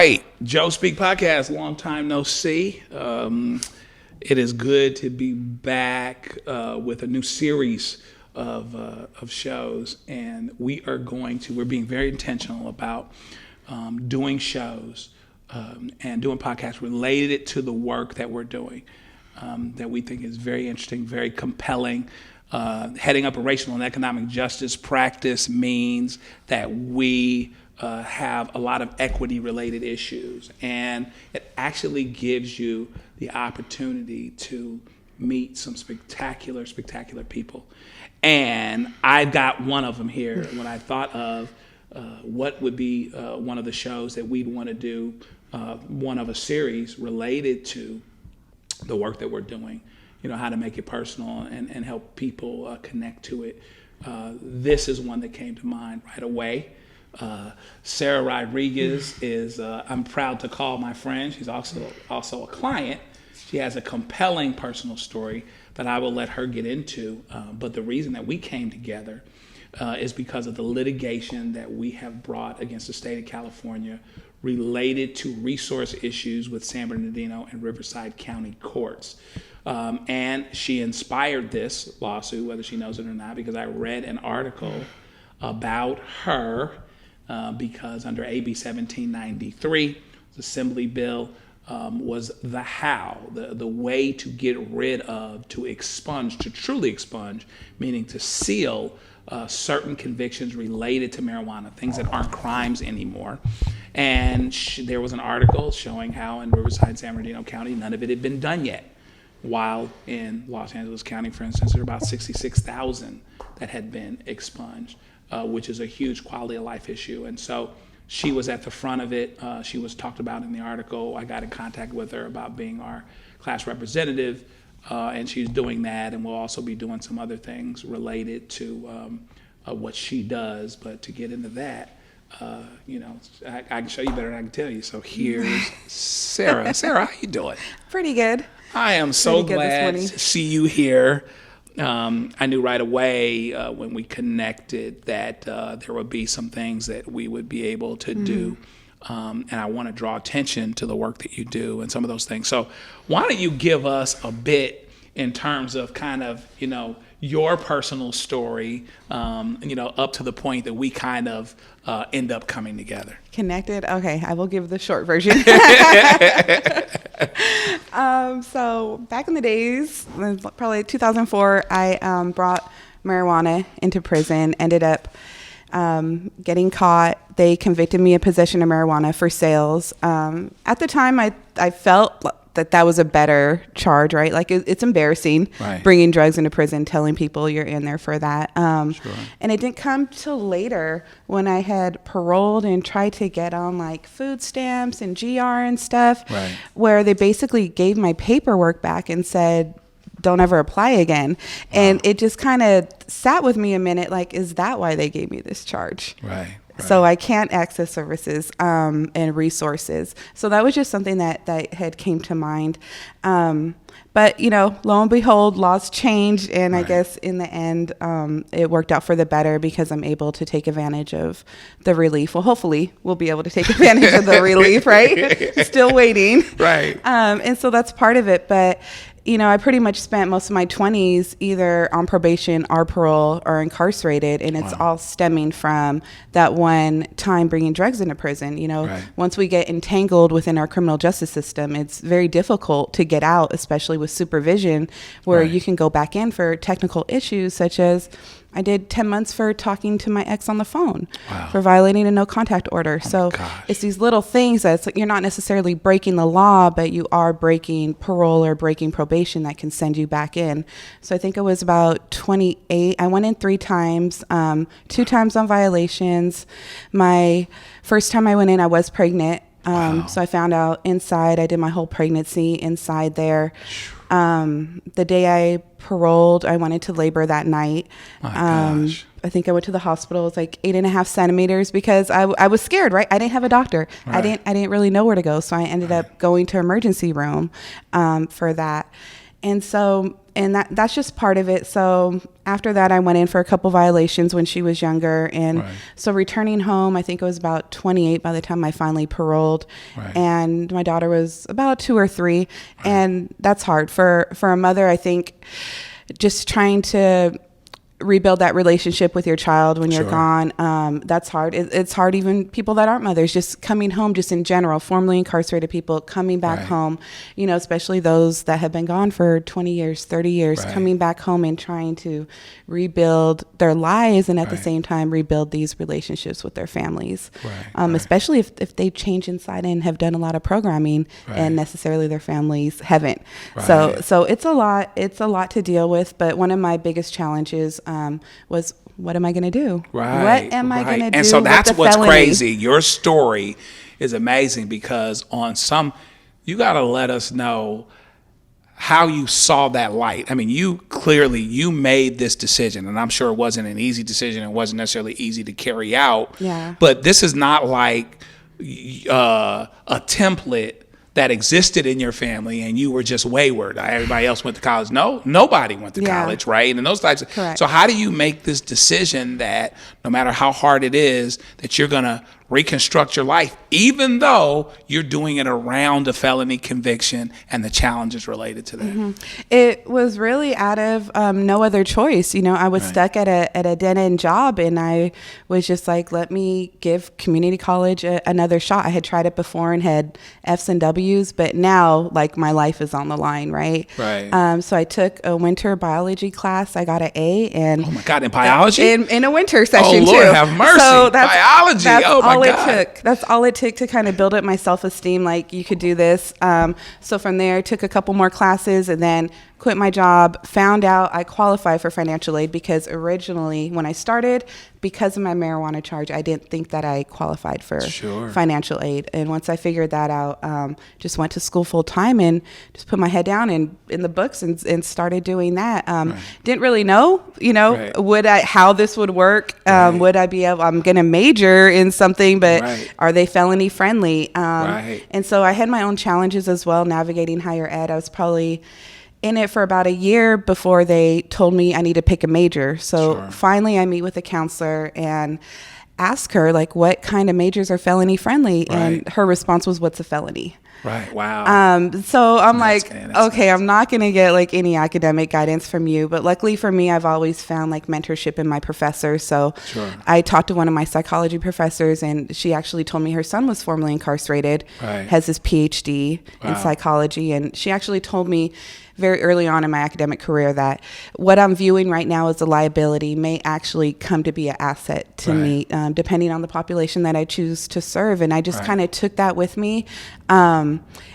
right. Joe Speak Podcast, long time no see. It is good to be back with a new series of shows. And we're being very intentional about doing shows and doing podcasts related to the work that we're doing that we think is very interesting, very compelling. Heading up a racial and economic justice practice means that we have a lot of equity-related issues, and it actually gives you the opportunity to meet some spectacular people. And I've got one of them here. When I thought of what would be one of the shows that we'd want to do, one of a series related to the work that we're doing, how to make it personal and help people connect to it. This is one that came to mind right away. Sara Rodriguez is, I'm proud to call my friend. She's also a client. She has a compelling personal story that I will let her get into. But the reason that we came together is because of the litigation that we have brought against the state of California related to resource issues with San Bernardino and Riverside County courts. And she inspired this lawsuit, whether she knows it or not, because I read an article about her because under AB 1793, the Assembly bill was the way to get rid of, to truly expunge, meaning to seal certain convictions related to marijuana, things that aren't crimes anymore. And there was an article showing how in Riverside and San Bernardino County, none of it had been done yet. While in Los Angeles County, for instance, there are about 66,000 that had been expunged, which is a huge quality of life issue. And so she was at the front of it. She was talked about in the article. I got in contact with her about being our class representative, and she's doing that. And we'll also be doing some other things related to what she does. But to get into that, I can show you better than I can tell you. So here's Sara. Sara, how you doing? Pretty good. I am so glad to see you here. I knew right away when we connected that there would be some things that we would be able to do. And I want to draw attention to the work that you do and some of those things. So why don't you give us a bit in terms of kind of, your personal story, up to the point that we kind of end up coming together. Connected? Okay, I will give the short version. So back in the days, probably 2004, I brought marijuana into prison, ended up getting caught. They convicted me of possession of marijuana for sales. At the time, I felt that was a better charge, right? Like it's embarrassing, right, bringing drugs into prison, telling people you're in there for that. Sure. And it didn't come till later when I had paroled and tried to get on like food stamps and GR and stuff, right, where they basically gave my paperwork back and said, don't ever apply again. Wow. And it just kind of sat with me a minute, like, is that why they gave me this charge? Right. So I can't access services and resources. So that was just something that had came to mind. But, lo and behold, laws changed. And right, I guess in the end, it worked out for the better because I'm able to take advantage of the relief. Well, hopefully we'll be able to take advantage of the relief, right? Still waiting. Right. And so that's part of it. But I pretty much spent most of my 20s either on probation or parole or incarcerated, and it's all stemming from that one time bringing drugs into prison. Right, once we get entangled within our criminal justice system, it's very difficult to get out, especially with supervision, where right, you can go back in for technical issues such as I did 10 months for talking to my ex on the phone, wow, for violating a no contact order. So it's these little things that's like, you're not necessarily breaking the law, but you are breaking parole or breaking probation that can send you back in. So I think it was about 28. I went in 3 times, 2 times on violations. My first time I went in, I was pregnant. Wow. So I found out inside, I did my whole pregnancy inside there. The day I paroled, I went into labor that night. My gosh. I think I went to the hospital. It was like 8.5 centimeters because I was scared, right? I didn't have a doctor. Right. I didn't really know where to go. So I ended up going to emergency room, for that. And so and that's just part of it. So after that, I went in for a couple violations when she was younger. And so returning home, I think it was about 28 by the time I finally paroled. And my daughter was about 2 or 3. And that's hard for a mother. I think just trying to rebuild that relationship with your child when you're gone. That's hard. It's hard, even people that aren't mothers, just coming home, just in general, formerly incarcerated people coming back home, you know, especially those that have been gone for 20 years, 30 years, coming back home and trying to rebuild their lives and at the same time rebuild these relationships with their families. Especially if they've changed inside and have done a lot of programming and necessarily their families haven't. So it's a lot to deal with. But one of my biggest challenges was, what am I going to do? What am I going to do? And so that's with the what's felony? crazy. Your story is amazing because you got to let us know how you saw that light. I mean, you made this decision, and I'm sure it wasn't an easy decision. It wasn't necessarily easy to carry out. But this is not like a template that existed in your family and you were just wayward. Everybody else went to college. No, nobody went to college, right? And those types of. Correct. So how do you make this decision that no matter how hard it is, that you're going to reconstruct your life, even though you're doing it around a felony conviction and the challenges related to that? It was really out of no other choice. You know, I was stuck at a dead-end job, and I was just like, let me give community college another shot. I had tried it before and had F's and W's, but now, like, my life is on the line, right? So I took a winter biology class. I got an A. And oh my God, in biology? In a winter session, oh, Lord, too. have mercy. So biology. Oh my God. That's all it took to kind of build up my self-esteem, like, you could do this. So from there, I took a couple more classes and then quit my job, found out I qualified for financial aid because originally when I started, because of my marijuana charge, I didn't think that I qualified for financial aid. And once I figured that out, just went to school full time and just put my head down in the books and started doing that. Didn't really know, how this would work. Would I be able, I'm going to major in something, but are they felony friendly? And so I had my own challenges as well, navigating higher ed. I was probably in it for about a year before they told me I need to pick a major. So finally I meet with a counselor and ask her, like, what kind of majors are felony friendly? And her response was, what's a felony? Wow. So I'm okay, I'm not going to get like any academic guidance from you, but luckily for me, I've always found like mentorship in my professors. So I talked to one of my psychology professors, and she actually told me her son was formerly incarcerated, has his PhD in psychology. And she actually told me very early on in my academic career that what I'm viewing right now as a liability may actually come to be an asset to me, depending on the population that I choose to serve. And I just kind of took that with me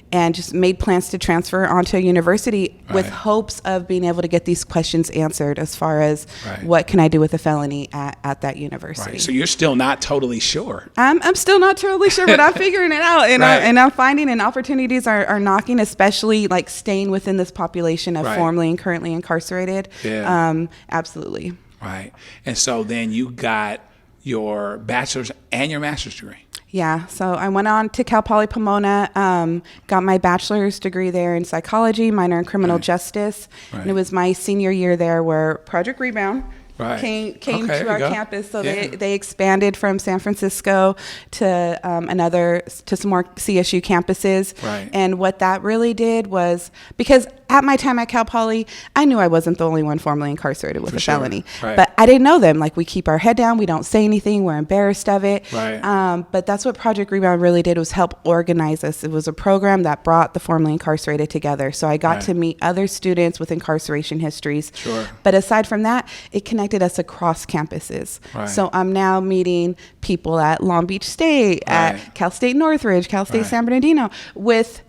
and just made plans to transfer onto a university with hopes of being able to get these questions answered as far as what can I do with a felony at that university. So you're still not totally sure. I'm still not totally sure, but I'm figuring it out. And, I'm finding and opportunities are knocking, especially like staying within this population of formerly and currently incarcerated. Absolutely. And so then you got your bachelor's and your master's degree. Yeah, so I went on to Cal Poly Pomona, got my bachelor's degree there in psychology, minor in criminal justice. And it was my senior year there where Project Rebound came to our campus. So they expanded from San Francisco to some more CSU campuses. And what that really did was, because at my time at Cal Poly, I knew I wasn't the only one formerly incarcerated with a felony, but I didn't know them. Like, we keep our head down, we don't say anything, we're embarrassed of it. But that's what Project Rebound really did, was help organize us. It was a program that brought the formerly incarcerated together. So I got to meet other students with incarceration histories. But aside from that, it connected us across campuses. So I'm now meeting people at Long Beach State, at Cal State Northridge, Cal State San Bernardino, with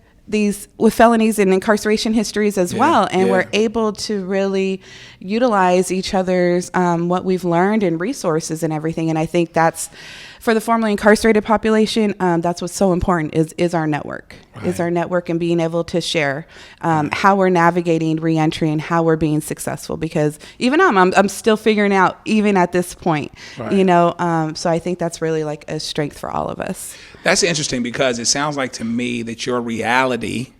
felonies and incarceration histories as well. And we're able to really utilize each other's what we've learned and resources and everything. And I think that's, for the formerly incarcerated population, that's what's so important is our network. Is our network and being able to share how we're navigating reentry and how we're being successful. Because even I'm still figuring out, even at this point, so I think that's really like a strength for all of us. That's interesting, because it sounds like to me that your reality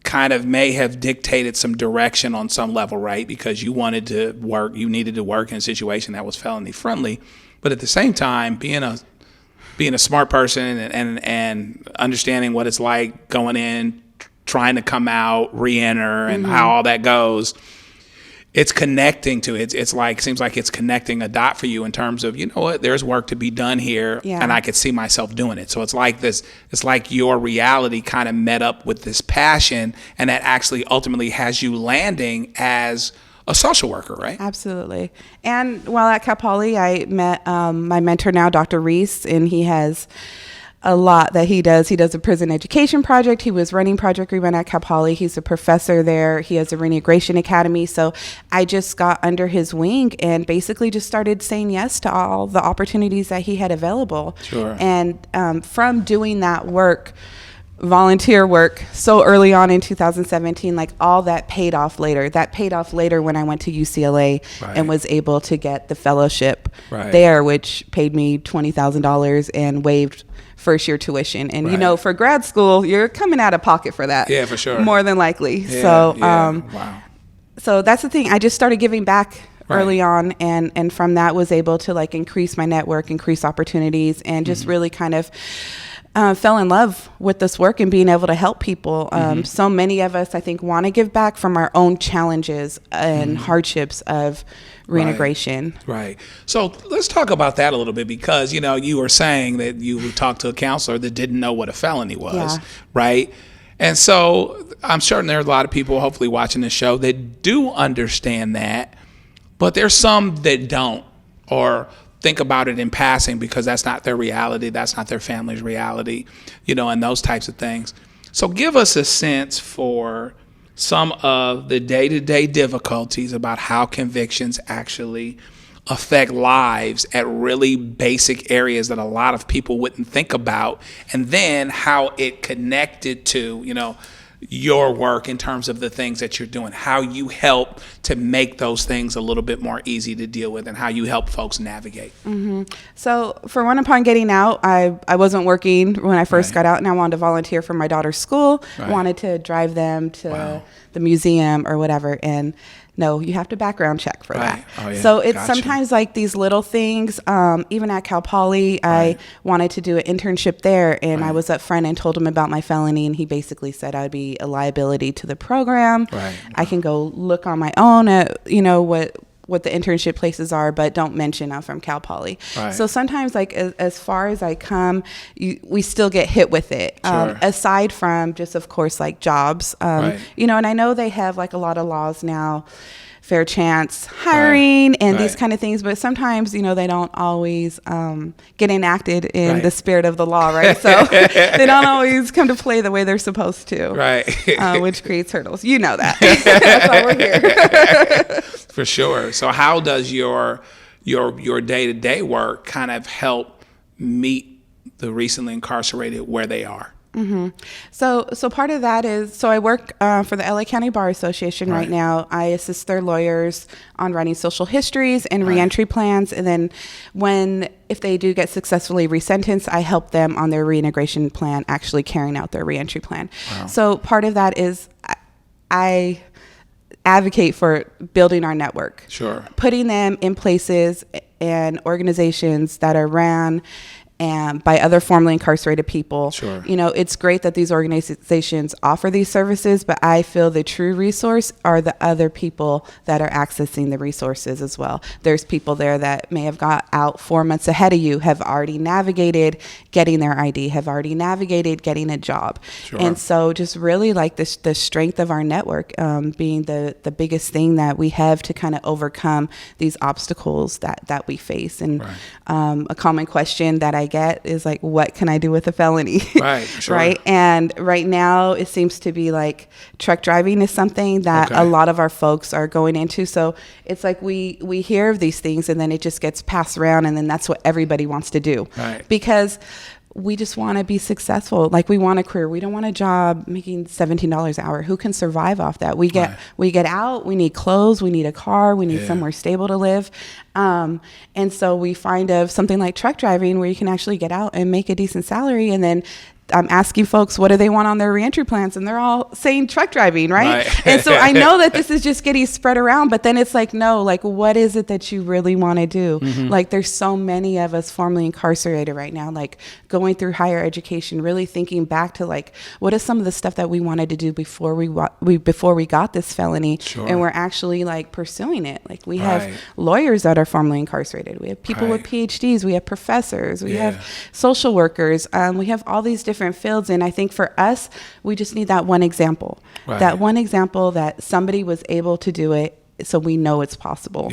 kind of may have dictated some direction on some level, right? Because you wanted to work, you needed to work in a situation that was felony friendly, but at the same time, being a smart person and understanding what it's like going in, trying to come out, re-enter, and how all that goes. It's connecting to it. It's like, seems like it's connecting a dot for you in terms of, you know what, there's work to be done here, and I could see myself doing it. So it's like this, it's like your reality kind of met up with this passion, and that actually ultimately has you landing as a social worker, right? Absolutely. And while at Cal Poly, I met my mentor now, Dr. Reese, and he has a lot that he does. He does a prison education project. He was running Project Rerun at Cal Poly. He's a professor there. He has a reintegration academy. So I just got under his wing and basically just started saying yes to all the opportunities that he had available. Sure. And from doing that work, volunteer work so early on in 2017, like all that paid off later. That paid off later when I went to UCLA and was able to get the fellowship there, which paid me $20,000 and waived first year tuition. And you know, for grad school, you're coming out of pocket for that. Yeah, for sure. More than likely. Yeah, so wow. So that's the thing. I just started giving back early on, and from that was able to like increase my network, increase opportunities, and just really kind of fell in love with this work and being able to help people. So many of us, I think, want to give back from our own challenges and hardships of reintegration. Right. So let's talk about that a little bit, because, you know, you were saying that you talked to a counselor that didn't know what a felony was, right? And so I'm certain there are a lot of people hopefully watching this show that do understand that, but there's some that don't, or think about it in passing because that's not their reality, that's not their family's reality, you know, and those types of things. So give us a sense for some of the day-to-day difficulties about how convictions actually affect lives at really basic areas that a lot of people wouldn't think about, and then how it connected to, you know, your work in terms of the things that you're doing, how you help to make those things a little bit more easy to deal with, and how you help folks navigate. So for one, upon getting out, I wasn't working when I first got out, and I wanted to volunteer for my daughter's school, wanted to drive them to the museum or whatever, and no, you have to background check for that. So it's sometimes like these little things. Even at Cal Poly, I wanted to do an internship there, and I was upfront and told him about my felony, and he basically said I'd be a liability to the program. I can go look on my own at, you know, what the internship places are, but don't mention I'm from Cal Poly. So sometimes, like as far as I come, we still get hit with it. Aside from just, of course, like jobs, you know, and I know they have like a lot of laws now, fair chance hiring and these kind of things, but sometimes, you know, they don't always get enacted in the spirit of the law, right? So they don't always come to play the way they're supposed to, which creates hurdles. You know that. That's why we're here. For sure. So how does your day-to-day work kind of help meet the recently incarcerated where they are? So part of that is, so I work for the LA County Bar Association right now. I assist their lawyers on writing social histories and reentry plans. And then if they do get successfully resentenced, I help them on their reintegration plan, actually carrying out their reentry plan. So part of that is I advocate for building our network. Putting them in places and organizations that are ran and by other formerly incarcerated people. You know, it's great that these organizations offer these services, but I feel the true resource are the other people that are accessing the resources as well. There's people there that may have got out 4 months ahead of you, have already navigated getting their ID, have already navigated getting a job. And so just really like the strength of our network being the biggest thing that we have to kind of overcome these obstacles that we face. And a common question that I get is like, what can I do with a felony? Right. And right now it seems to be like truck driving is something that a lot of our folks are going into. So it's like we hear of these things and then it just gets passed around, and then that's what everybody wants to do. Because we just want to be successful. Like we want a career. We don't want a job making $17 an hour. Who can survive off that? We get out, we need clothes, we need a car, we need somewhere stable to live. And so we find of something like truck driving where you can actually get out and make a decent salary, and then I'm asking folks, what do they want on their reentry plans? And they're all saying truck driving, right? And so I know that this is just getting spread around, but then it's like, no, like, what is it that you really want to do? Like, there's so many of us formerly incarcerated right now, like going through higher education, really thinking back to like, what is some of the stuff that we wanted to do before we got this felony, and we're actually like pursuing it. Like, we have lawyers that are formerly incarcerated. We have people with PhDs. We have professors. We have social workers. We have all these different fields. And I think for us, we just need that one example, that one example that somebody was able to do it, so we know it's possible.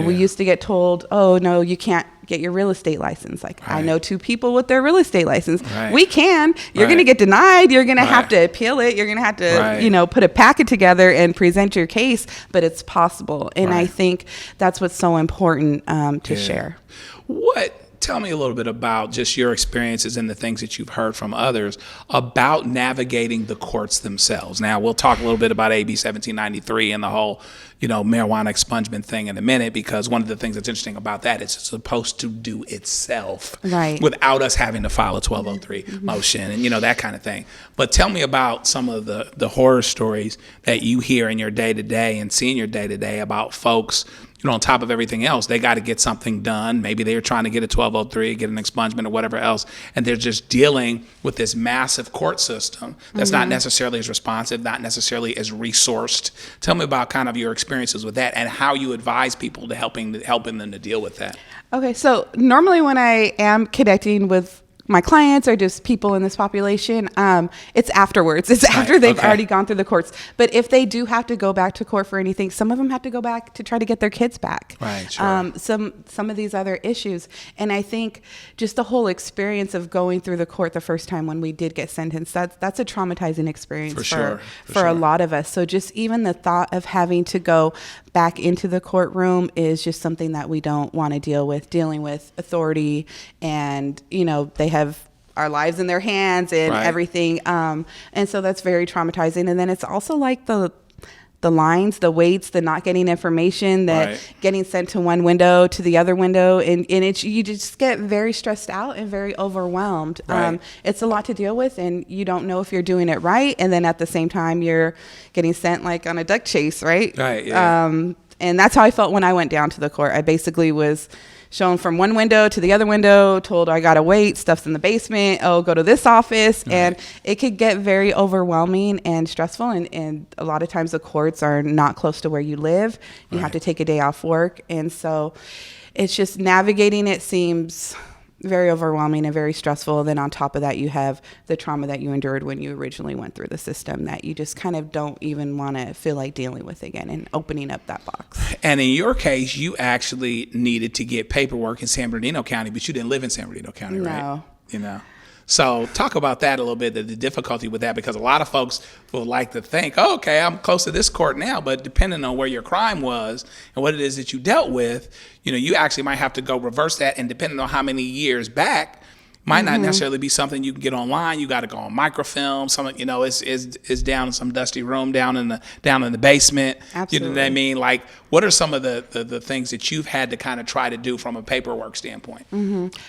We used to get told, oh, no, you can't get your real estate license. Like, I know 2 people with their real estate license. We can. You're going to get denied. You're going to have to appeal it. You're going to have to, you know, put a packet together and present your case, but it's possible. And I think that's what's so important to share. Tell me a little bit about just your experiences and the things that you've heard from others about navigating the courts themselves. Now, we'll talk a little bit about AB 1793 and the whole, you know, marijuana expungement thing in a minute, because one of the things that's interesting about that is it's supposed to do itself without us having to file a 1203 motion and, you know, that kind of thing. But tell me about some of the horror stories that you hear in your day-to-day and see in your day-to-day about folks, you know, on top of everything else, they got to get something done. Maybe they're trying to get a 1203, get an expungement or whatever else, and they're just dealing with this massive court system that's not necessarily as responsive, not necessarily as resourced. Tell me about kind of your experiences with that and how you advise people to helping them to deal with that. Okay, so normally when I am connecting with my clients or just people in this population, it's afterwards. It's after they've already gone through the courts. But if they do have to go back to court for anything, some of them have to go back to try to get their kids back. Some of these other issues. And I think just the whole experience of going through the court the first time when we did get sentenced, that's a traumatizing experience for a lot of us. So just even the thought of having to go back into the courtroom is just something that we don't want to dealing with authority, and, you know, they have our lives in their hands and everything. And so that's very traumatizing. And then it's also like the lines, the waits, the not getting information, that getting sent to one window to the other window. And you just get very stressed out and very overwhelmed. It's a lot to deal with, and you don't know if you're doing it right. And then at the same time, you're getting sent like on a duck chase, and that's how I felt when I went down to the court. I basically was shown from one window to the other window, told I gotta wait, stuff's in the basement, oh, go to this office. And it could get very overwhelming and stressful. And a lot of times the courts are not close to where you live. You have to take a day off work. And so it's just navigating it seems very overwhelming and very stressful. Then on top of that, you have the trauma that you endured when you originally went through the system that you just kind of don't even want to feel like dealing with again and opening up that box. And in your case, you actually needed to get paperwork in San Bernardino County, but you didn't live in San Bernardino County, right? No. You know. So talk about that a little bit, the difficulty with that, because a lot of folks will like to think, oh, okay, I'm close to this court now, but depending on where your crime was and what it is that you dealt with, you know, you actually might have to go reverse that, and depending on how many years back, might not necessarily be something you can get online. You got to go on microfilm. Some, you know, is down in some dusty room down in the basement. Absolutely. You know what I mean? Like, what are some of the things that you've had to kind of try to do from a paperwork standpoint?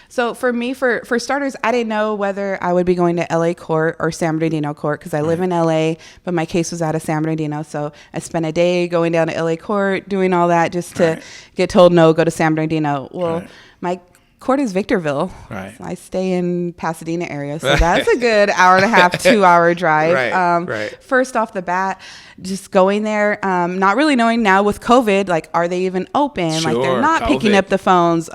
So for me, for starters, I didn't know whether I would be going to LA court or San Bernardino court, because I live in LA, but my case was out of San Bernardino. So I spent a day going down to LA court, doing all that just to get told, no, go to San Bernardino. Well, my court is Victorville. So I stay in Pasadena area, so that's a good hour and a half, 2 hour drive. First off the bat, just going there, not really knowing now with COVID, like, are they even open? Like, they're not picking up the phones.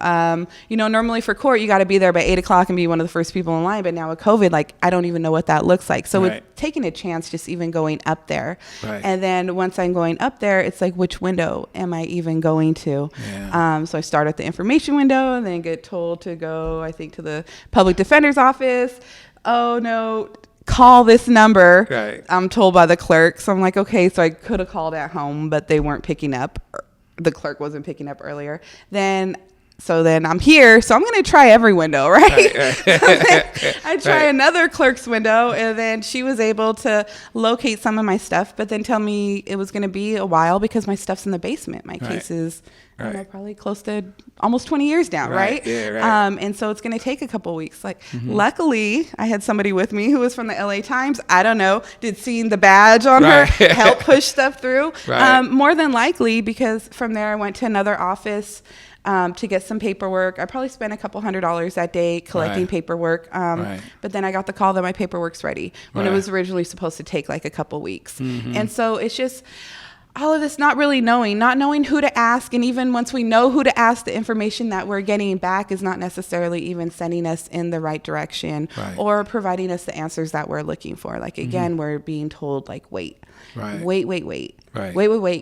You know, normally for court, you got to be there by 8 o'clock and be one of the first people in line. But now with COVID, like, I don't even know what that looks like. So it's taking a chance just even going up there. And then once I'm going up there, it's like, which window am I even going to? So I start at the information window and then get told to go, I think, to the public defender's office. Oh, no, call this number. I'm told by the clerk. So I'm like, okay, so I could have called at home, but they weren't picking up. The clerk wasn't picking up earlier. Then So then I'm here, so I'm going to try every window, right? I try another clerk's window, and then she was able to locate some of my stuff, but then tell me it was going to be a while because my stuff's in the basement. My case is I don't know, probably close to almost 20 years now, right? Yeah, right. And so it's going to take a couple weeks. Like, luckily, I had somebody with me who was from the LA Times. I don't know, did seeing the badge on her help push stuff through? More than likely, because from there I went to another office to get some paperwork. I probably spent a couple $100s that day collecting paperwork. But then I got the call that my paperwork's ready when it was originally supposed to take like a couple weeks. And so it's just all of this not knowing who to ask. And even once we know who to ask, the information that we're getting back is not necessarily even sending us in the right direction or providing us the answers that we're looking for. Like, again, we're being told, like, wait,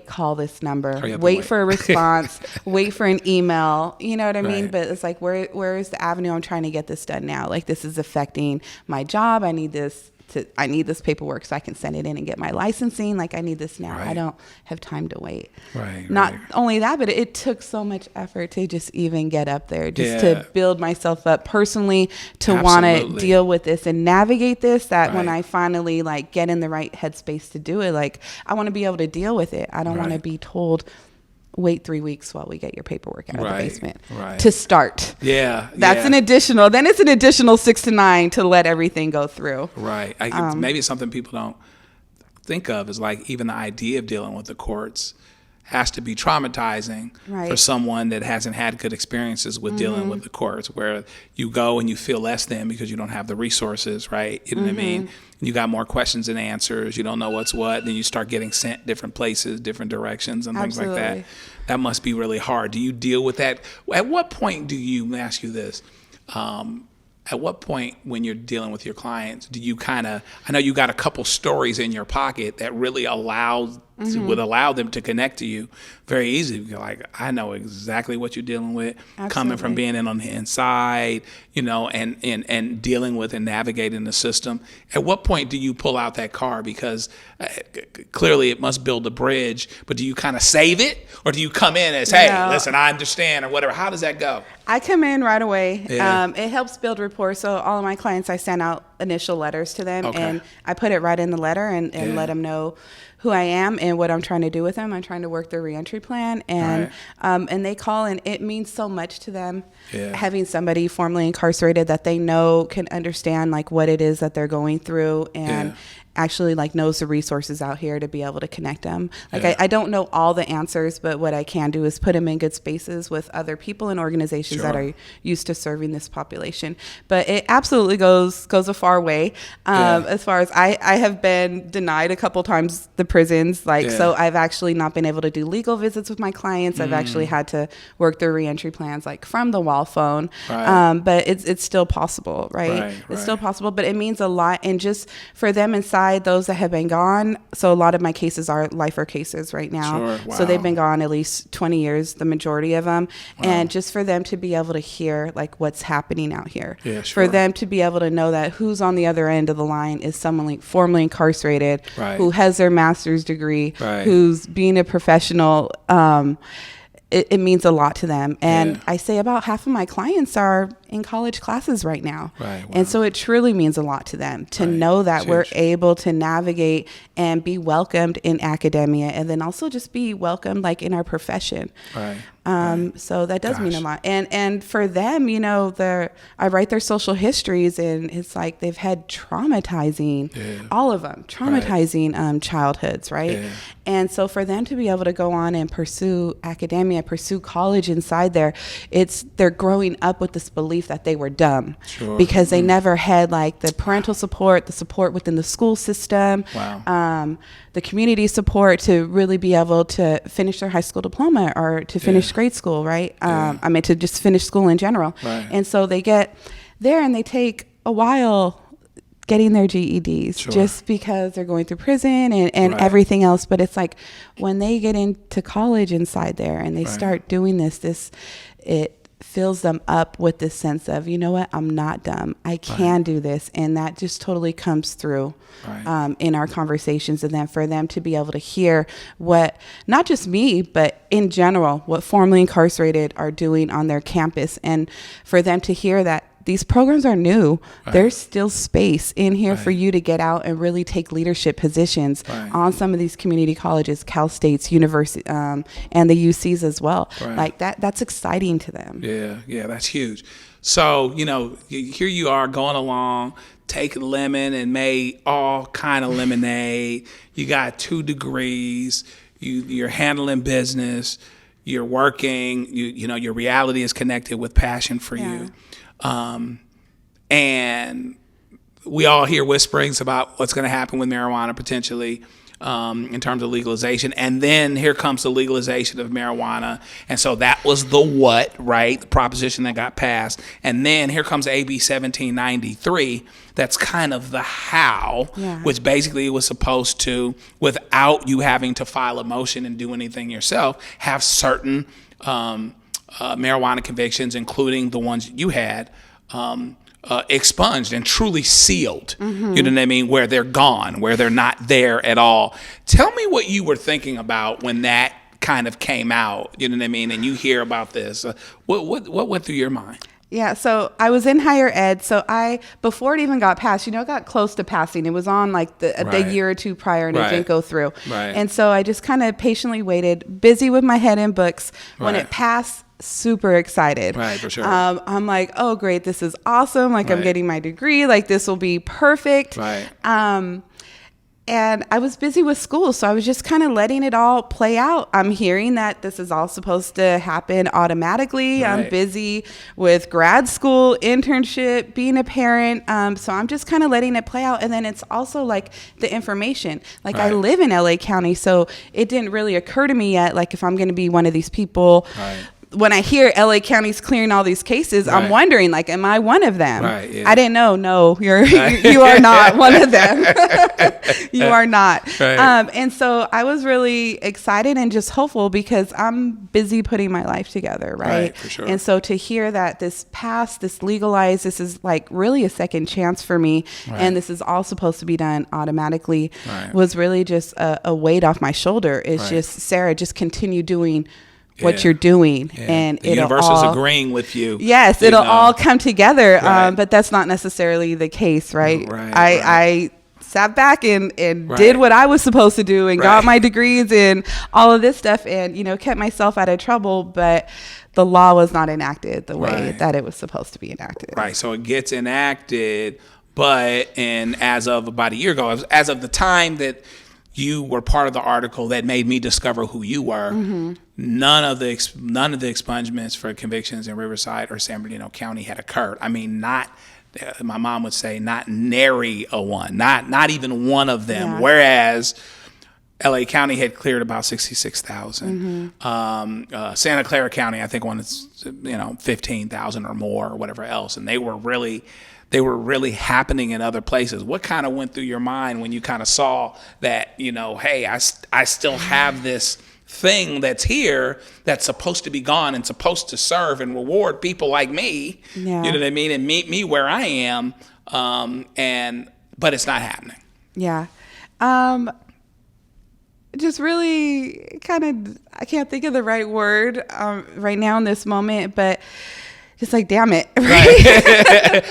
call this number, wait for a response, wait for an email, you know what I mean? But it's like, where is the avenue? I'm trying to get this done now. Like, this is affecting my job. I need this paperwork so I can send it in and get my licensing. Like, I need this now. I don't have time to wait. Not only that, but it took so much effort to just even get up there, to build myself up personally, to want to deal with this and navigate this, that when I finally like get in the right headspace to do it, like, I want to be able to deal with it. I don't want to be told, wait 3 weeks while we get your paperwork out of the basement to start. That's an additional, then it's an additional 6 to 9 to let everything go through. Maybe it's something people don't think of is like even the idea of dealing with the courts has to be traumatizing for someone that hasn't had good experiences with dealing with the courts, where you go and you feel less than because you don't have the resources, right? You know what I mean? You got more questions than answers. You don't know what's what. Then you start getting sent different places, different directions, and things like that. That must be really hard. Do you deal with that? At what point do you, let me ask you this, at what point when you're dealing with your clients, do you kind of, I know you got a couple stories in your pocket that really would allow them to connect to you very easily. You're like, I know exactly what you're dealing with, coming from being in on the inside, you know, and dealing with and navigating the system. At what point do you pull out that card? Because clearly it must build a bridge, but do you kind of save it, or do you come in as, hey, listen, I understand, or whatever? How does that go? I come in right away. It helps build rapport. So all of my clients, I send out initial letters to them, and I put it right in the letter and let them know who I am and what I'm trying to do with them. I'm trying to work their reentry plan, and they call, and it means so much to them having somebody formerly incarcerated that they know can understand like what it is that they're going through, and actually like knows the resources out here to be able to connect them. Like I don't know all the answers, but what I can do is put them in good spaces with other people and organizations that are used to serving this population. But it absolutely goes a far way. As far as I have been denied a couple times the prisons, so I've actually not been able to do legal visits with my clients. I've actually had to work their reentry plans like from the wall phone. But it's still possible, right? It's still possible, but it means a lot. And just for them inside, those that have been gone, so a lot of my cases are lifer cases right now. So they've been gone at least 20 years, the majority of them. And just for them to be able to hear like what's happening out here, for them to be able to know that who's on the other end of the line is someone like formerly incarcerated, who has their master's degree, who's being a professional. It means a lot to them. And I say about half of my clients are in college classes right now. And so it truly means a lot to them to know that we're able to navigate and be welcomed in academia, and then also just be welcomed like in our profession. So that does mean a lot. And for them, you know, I write their social histories, and it's like they've had traumatizing, all of them, traumatizing childhoods, right? And so for them to be able to go on and pursue academia, pursue college inside there, they're growing up with this belief that they were dumb because they never had like the parental support, the support within the school system, the community support to really be able to finish their high school diploma or to finish grade school, right? I mean, to just finish school in general. And so they get there and they take a while getting their GEDs just because they're going through prison and everything else. But it's like when they get into college inside there and they start doing it fills them up with this sense of, you know what, I'm not dumb. I can do this. And that just totally comes through in our conversations. And then for them to be able to hear what, not just me, but in general, what formerly incarcerated are doing on their campus. And for them to hear that these programs are new. There's still space in here for you to get out and really take leadership positions on some of these community colleges, Cal State's, university, and the UCs as well. Like that's exciting to them. Yeah, that's huge. So, here you are going along, taking lemon and made all kind of lemonade. You got 2 degrees. You're handling business. You're working. Your reality is connected with passion for you. And we all hear whisperings about what's going to happen with marijuana potentially in terms of legalization. And then here comes the legalization of marijuana. And so that was the what, right? The proposition that got passed. And then here comes AB 1793. That's kind of the how, which basically was supposed to, without you having to file a motion and do anything yourself, have certain marijuana convictions, including the ones you had, expunged and truly sealed. You know what I mean? Where they're gone, where they're not there at all. Tell me what you were thinking about when that kind of came out. You know what I mean? And you hear about this. What went through your mind? Yeah, so I was in higher ed. So before it even got passed, it got close to passing. It was on like the year or two prior, and it didn't go through. And so I just kind of patiently waited, busy with my head in books. When it passed, super excited. For sure. I'm like, oh, great, this is awesome. Like I'm getting my degree. Like this will be perfect. And I was busy with school, so I was just kind of letting it all play out. I'm hearing that this is all supposed to happen automatically. I'm busy with grad school, internship, being a parent. So I'm just kind of letting it play out. And then it's also like the information. Like I live in LA County, so it didn't really occur to me yet, like if I'm going to be one of these people. When I hear LA County's clearing all these cases, I'm wondering, like, am I one of them? I didn't know. No, you are not one of them. You are not. And so I was really excited and just hopeful because I'm busy putting my life together, For sure. And so to hear that this passed, this legalized, this is like really a second chance for me, and this is all supposed to be done automatically, was really just a weight off my shoulder. It's just, Sarah, just continue doing what you're doing, and the universe is agreeing with you. Yes, it'll all come together, but that's not necessarily the case, right? I sat back and did what I was supposed to do and got my degrees and all of this stuff, and kept myself out of trouble, but the law was not enacted the way that it was supposed to be enacted. So it gets enacted, and as of about a year ago, as of the time that you were part of the article that made me discover who you were, none of the expungements for convictions in Riverside or San Bernardino County had occurred. I mean, not, my mom would say, not nary a one, not even one of them. Whereas LA County had cleared about 66,000. Santa Clara County, I think, wanted 15,000 or more or whatever else, and they were really happening in other places. What kind of went through your mind when you kind of saw that, hey, I still have this thing that's here that's supposed to be gone and supposed to serve and reward people like me, you know what I mean, and meet me where I am, but it's not happening. Just really kind of, I can't think of the right word right now in this moment, but just like, damn it.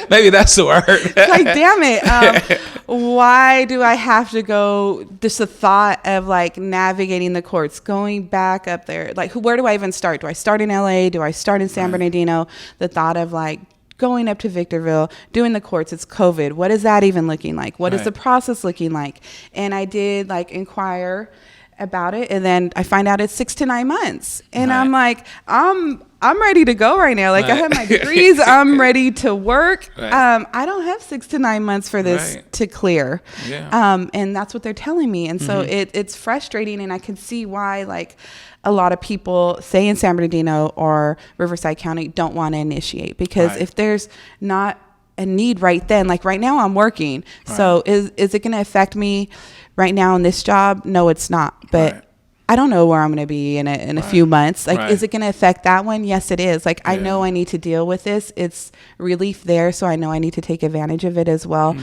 Maybe that's the word. Like, damn it. Why do I have to go? Just the thought of like navigating the courts, going back up there. Like, where do I even start? Do I start in LA? Do I start in San Bernardino? The thought of like going up to Victorville, doing the courts. It's COVID. What is that even looking like? What is the process looking like? And I did like inquire about it, and then I find out it's 6 to 9 months, and I'm like, I'm ready to go right now. Like I have my degrees, I'm ready to work. I don't have 6 to 9 months for this to clear. And that's what they're telling me. And so it's frustrating, and I can see why like a lot of people, say in San Bernardino or Riverside County, don't want to initiate, because if there's not a need right then, like right now I'm working. So is it going to affect me right now in this job? No, it's not. But I don't know where I'm going to be in a few months. Like, is it going to affect that one? Yes, it is. Like, I know I need to deal with this. It's relief there. So I know I need to take advantage of it as well.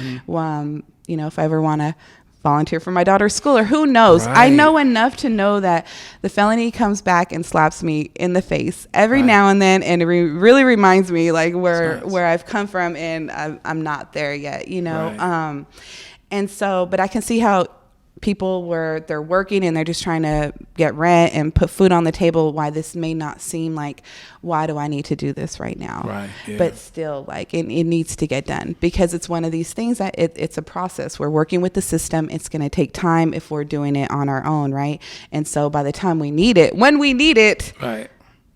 You know, if I ever want to volunteer for my daughter's school, or who knows, I know enough to know that the felony comes back and slaps me in the face every now and then. And it really reminds me like where I've come from, and I'm not there yet, you know? And so, but I can see how people where they're working and they're just trying to get rent and put food on the table, why this may not seem like, why do I need to do this right now? But still, like, it needs to get done, because it's one of these things that it's a process. We're working with the system. It's going to take time if we're doing it on our own, right? And so by the time we need it, when we need it,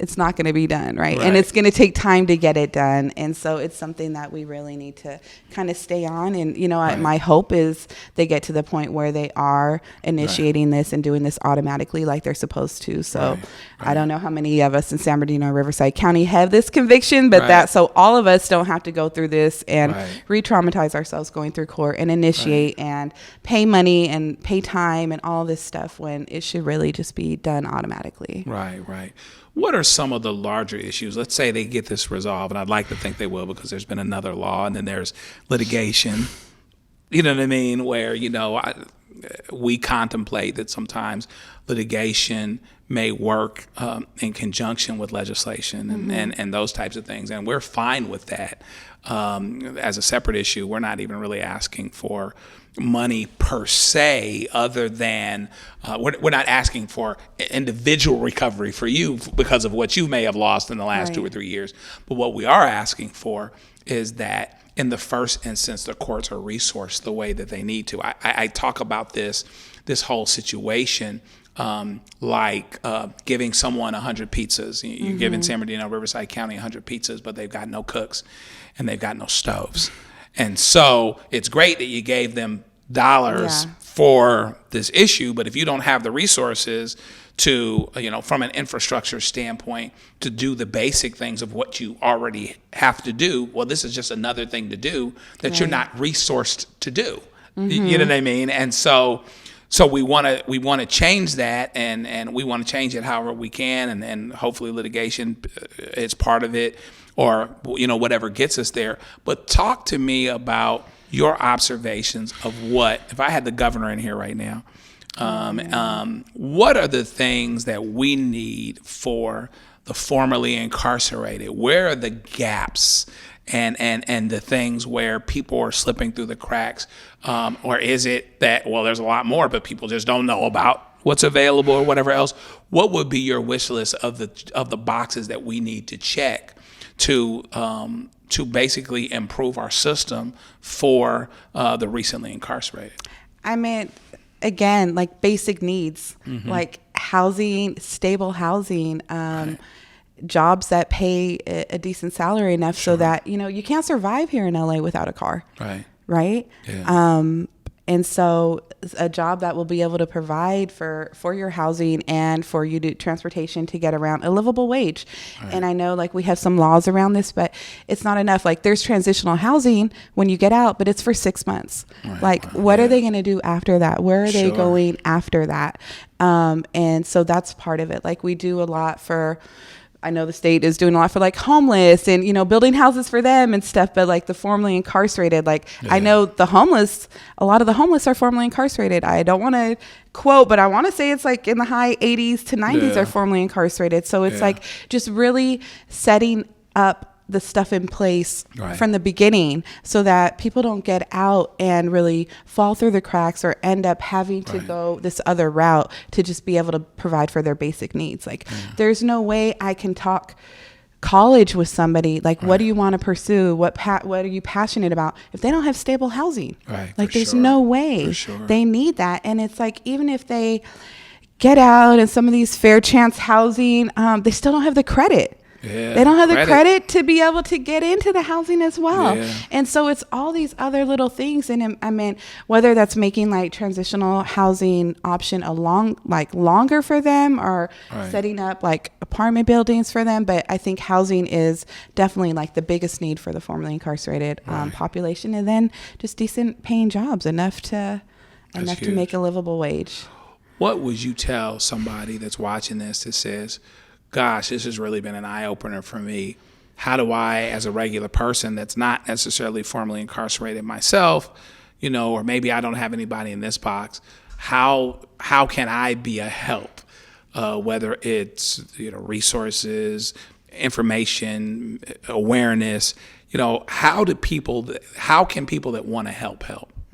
it's not going to be done, right? And it's going to take time to get it done. And so it's something that we really need to kind of stay on. And, you know, my hope is they get to the point where they are initiating this and doing this automatically like they're supposed to. So I don't know how many of us in San Bernardino, Riverside County have this conviction, but that so all of us don't have to go through this and re-traumatize ourselves going through court and initiate and pay money and pay time and all this stuff, when it should really just be done automatically. What are some of the larger issues? Let's say they get this resolved, and I'd like to think they will, because there's been another law, and then there's litigation. You know what I mean? Where, you know, we contemplate that sometimes litigation may work in conjunction with legislation and those types of things. And we're fine with that. As a separate issue, we're not even really asking for money per se, other than we're not asking for individual recovery for you because of what you may have lost in the last 2 or 3 years. But what we are asking for is that in the first instance, the courts are resourced the way that they need to. I talk about this whole situation like giving someone 100 pizzas. You're giving San Bernardino, Riverside County 100 pizzas, but they've got no cooks and they've got no stoves. And so it's great that you gave them dollars for this issue, but if you don't have the resources to, you know, from an infrastructure standpoint, to do the basic things of what you already have to do, well, this is just another thing to do that you're not resourced to do. You know what I mean? And so we want to change that, and we want to change it however we can, and hopefully litigation is part of it, or, you know, whatever gets us there. But talk to me about your observations of what, if I had the governor in here right now, what are the things that we need for the formerly incarcerated? Where are the gaps and the things where people are slipping through the cracks? Or is it that, well, there's a lot more, but people just don't know about what's available or whatever else? What would be your wish list of the boxes that we need to check to basically improve our system for the recently incarcerated? I mean, again, like basic needs, like housing, stable housing, jobs that pay a decent salary enough so that, you know, you can't survive here in LA without a car. Right. And so a job that will be able to provide for your housing and for you to transportation to get around, a livable wage. And I know, like, we have some laws around this, but it's not enough. Like, there's transitional housing when you get out, but it's for 6 months. What are they going to do after that? Where are they going after that? And so that's part of it. Like, we do a lot for, I know the state is doing a lot for, like, homeless and, you know, building houses for them and stuff. But, like, the formerly incarcerated, like, I know the homeless, a lot of the homeless are formerly incarcerated. I don't want to quote, but I want to say it's like in the high 80s to 90s are formerly incarcerated. So it's like just really setting up the stuff in place from the beginning so that people don't get out and really fall through the cracks or end up having to go this other route to just be able to provide for their basic needs. Like, there's no way I can talk college with somebody, like, what do you want to pursue? What are you passionate about if they don't have stable housing? Like, there's no way. They need that. And it's like, even if they get out and some of these fair chance housing, they still don't have the credit. They don't have the credit to be able to get into the housing as well. And so it's all these other little things. And I mean, whether that's making, like, transitional housing option longer for them, or setting up, like, apartment buildings for them. But I think housing is definitely, like, the biggest need for the formerly incarcerated population. And then just decent paying jobs, enough to make a livable wage. what would you tell somebody that's watching this that says, gosh, this has really been an eye-opener for me? How do I, as a regular person that's not necessarily formally incarcerated myself, or maybe I don't have anybody in this box, how can I be a help? Whether it's resources, information, awareness, how can people that want to help?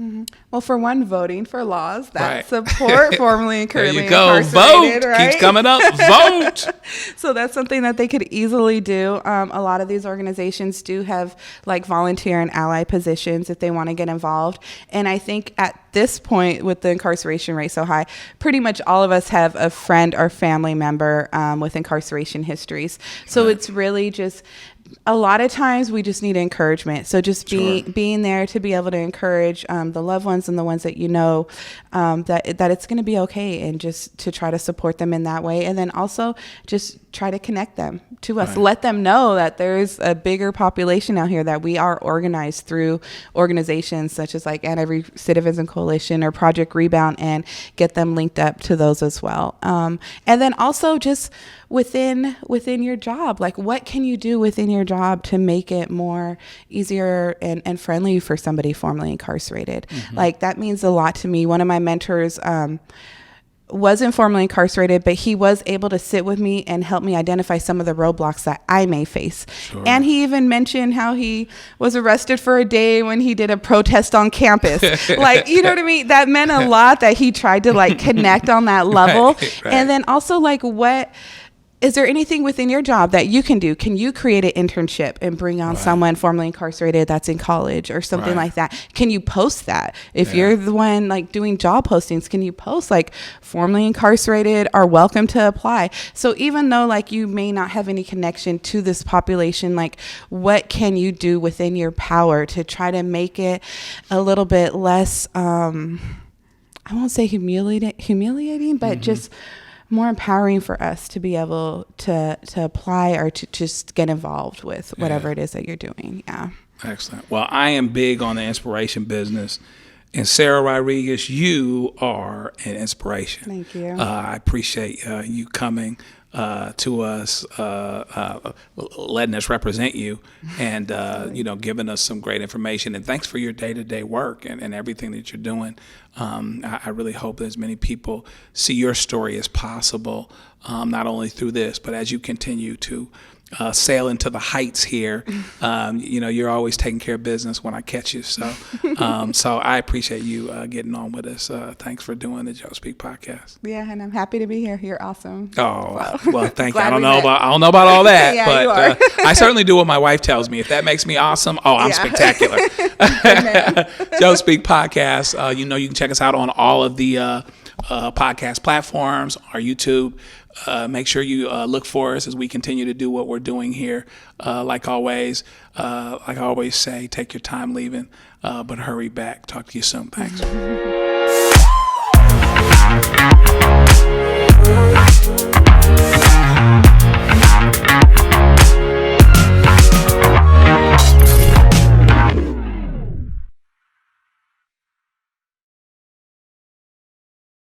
Mm-hmm. Well, for one, voting for laws that Right. support formerly and currently there you go. incarcerated, Vote. right? Keeps coming up. Vote. So that's something that they could easily do. A lot of these organizations do have like volunteer and ally positions if they want to get involved. And I think at this point, with the incarceration rate so high, pretty much all of us have a friend or family member with incarceration histories. So Right. it's really just, a lot of times we just need encouragement. So just being there to be able to encourage the loved ones and the ones that that it's going to be okay, and just to try to support them in that way. And then also just try to connect them to us. Right. Let them know that there's a bigger population out here, that we are organized through organizations such as like Anti-Recidivism Coalition or Project Rebound, and get them linked up to those as well. And then also just within your job, like what can you do within your job to make it more easier and friendly for somebody formerly incarcerated? Mm-hmm. Like that means a lot to me. One of my mentors wasn't formerly incarcerated, but he was able to sit with me and help me identify some of the roadblocks that I may face. Sure. And he even mentioned how he was arrested for a day when he did a protest on campus. Like, you know what I mean? That meant a lot that he tried to like connect on that level. Right. And then also like, is there anything within your job that you can do? Can you create an internship and bring on someone formerly incarcerated that's in college or something like that? Can you post that? If you're the one like doing job postings, can you post like formerly incarcerated are welcome to apply? So even though like you may not have any connection to this population, like what can you do within your power to try to make it a little bit less, I won't say humiliating, but just more empowering for us to be able to apply or to just get involved with whatever it is that you're doing. Yeah. Excellent. Well, I am big on the inspiration business. And Sara Rodriguez, you are an inspiration. Thank you. I appreciate you coming to us, letting us represent you, and giving us some great information. And thanks for your day-to-day work and everything that you're doing. I really hope that as many people see your story as possible, not only through this, but as you continue to sail into the heights here. You're always taking care of business when I catch you. So I appreciate you getting on with us. Thanks for doing the Joe Speak podcast. Yeah, and I'm happy to be here. You're awesome. Oh, well, thank you. I don't Glad we met. know about all that, Yeah, but you are. I certainly do what my wife tells me. If that makes me awesome, I'm spectacular. Joe Speak podcast. You can check us out on all of the podcast platforms, our YouTube. Make sure you look for us as we continue to do what we're doing here. Like I always say, take your time leaving, but hurry back. Talk to you soon. Thanks.